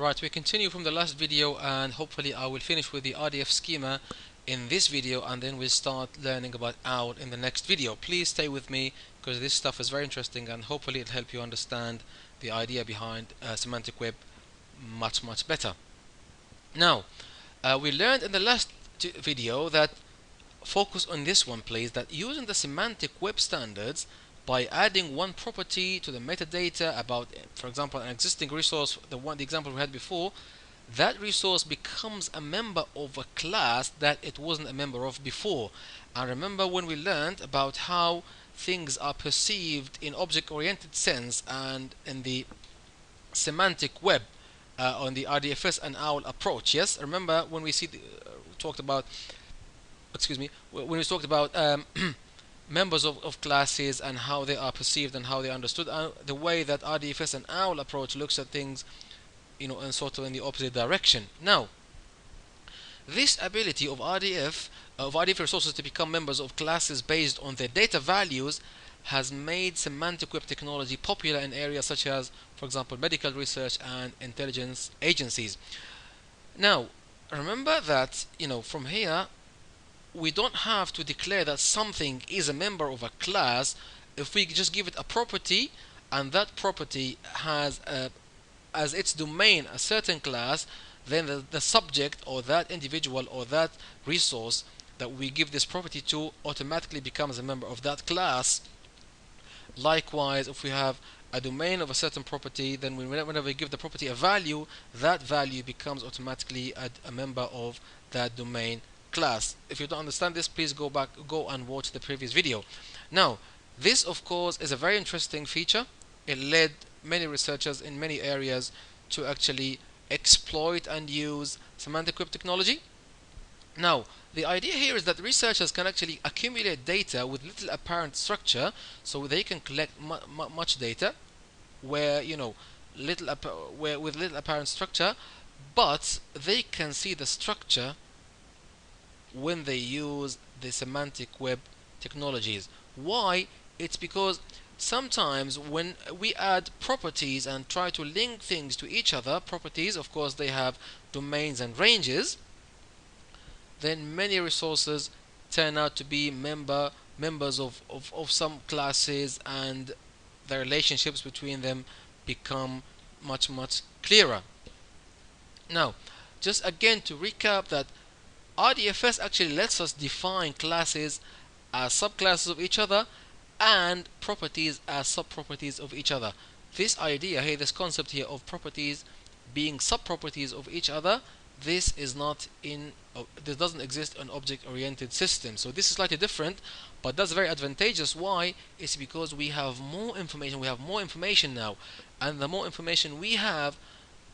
Right, we continue from the last video, and hopefully I will finish with the RDF schema in this video, and then we'll start learning about OWL in the next video. Please stay with me because this stuff is very interesting, and hopefully it'll help you understand the idea behind semantic web much better. Now, we learned in the last video that, focus on this one please, that using the semantic web standards by adding one property to the metadata about, for example, an existing resource, the example we had before, that resource becomes a member of a class that it wasn't a member of before. And remember when we learned about how things are perceived in object-oriented sense and in the semantic web on the RDFS and OWL approach. Yes, remember when we talked about members of classes and how they are perceived and how they are understood, the way that RDFS and OWL approach looks at things, and sort of in the opposite direction. Now, this ability of RDF resources to become members of classes based on their data values has made semantic web technology popular in areas such as, for example, medical research and intelligence agencies. Now, remember that, from here, we don't have to declare that something is a member of a class. If we just give it a property, and that property has as its domain a certain class, then the subject or that individual or that resource that we give this property to automatically becomes a member of that class. Likewise, if we have a domain of a certain property, then whenever we give the property a value, that value becomes automatically a member of that domain class. If you don't understand this, please go and watch the previous video. Now, this of course is a very interesting feature. It led many researchers in many areas to actually exploit and use semantic web technology. Now, the idea here is that researchers can actually accumulate data with little apparent structure, so they can collect much data where with little apparent structure, but they can see the structure when they use the semantic web technologies. Why? It's because sometimes when we add properties and try to link things to each other, properties, of course, they have domains and ranges, then many resources turn out to be members of some classes, and the relationships between them become much clearer. Now, just again to recap, that RDFS actually lets us define classes as subclasses of each other and properties as subproperties of each other. This idea here, this concept here of properties being subproperties of each other, this doesn't exist in object-oriented systems. So this is slightly different, but that's very advantageous. Why? It's because we have more information. We have more information now, and the more information we have,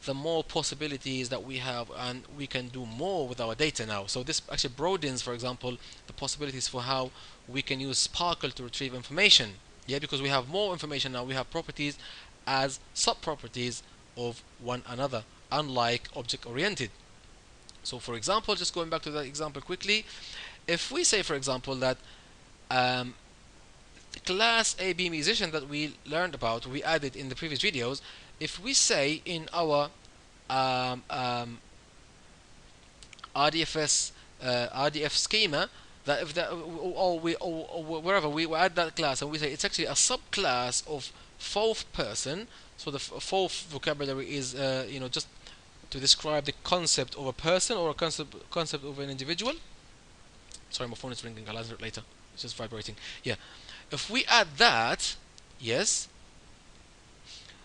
the more possibilities that we have, and we can do more with our data now. So this actually broadens, for example, the possibilities for how we can use Sparkle to retrieve information. Yeah, because we have more information now. We have properties as subproperties of one another, unlike object-oriented. So for example, just going back to that example quickly, if we say, for example, that class AB musician that we learned about, we added in the previous videos, if we say in our RDF schema that if that or wherever we add that class, and we say it's actually a subclass of fourth person, so the fourth vocabulary is just to describe the concept of a person or a concept of an individual. Sorry, my phone is ringing. I'll answer it later. It's just vibrating. Yeah. If we add that, yes,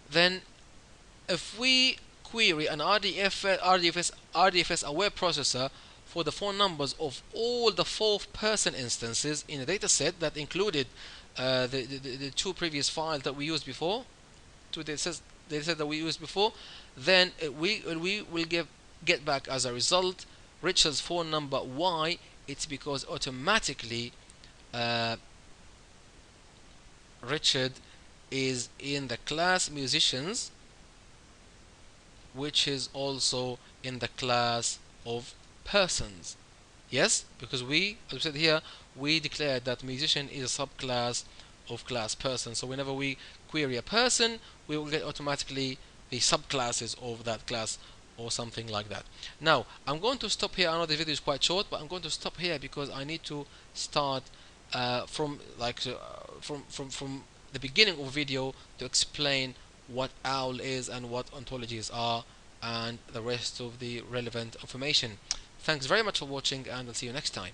then if we query an RDFS a web processor for the phone numbers of all the fourth person instances in a data set that included the two previous files that we used before, then we will get back as a result Richard's phone number. Why? It's because automatically Richard is in the class musicians, which is also in the class of persons. Yes, because we, as we said here, we declared that musician is a subclass of class person. So whenever we query a person, we will get automatically the subclasses of that class or something like that. Now I'm going to stop here. I know the video is quite short, but I'm going to stop here because I need to start from the beginning of video to explain what OWL is and what ontologies are and the rest of the relevant information. Thanks very much for watching, and I'll see you next time.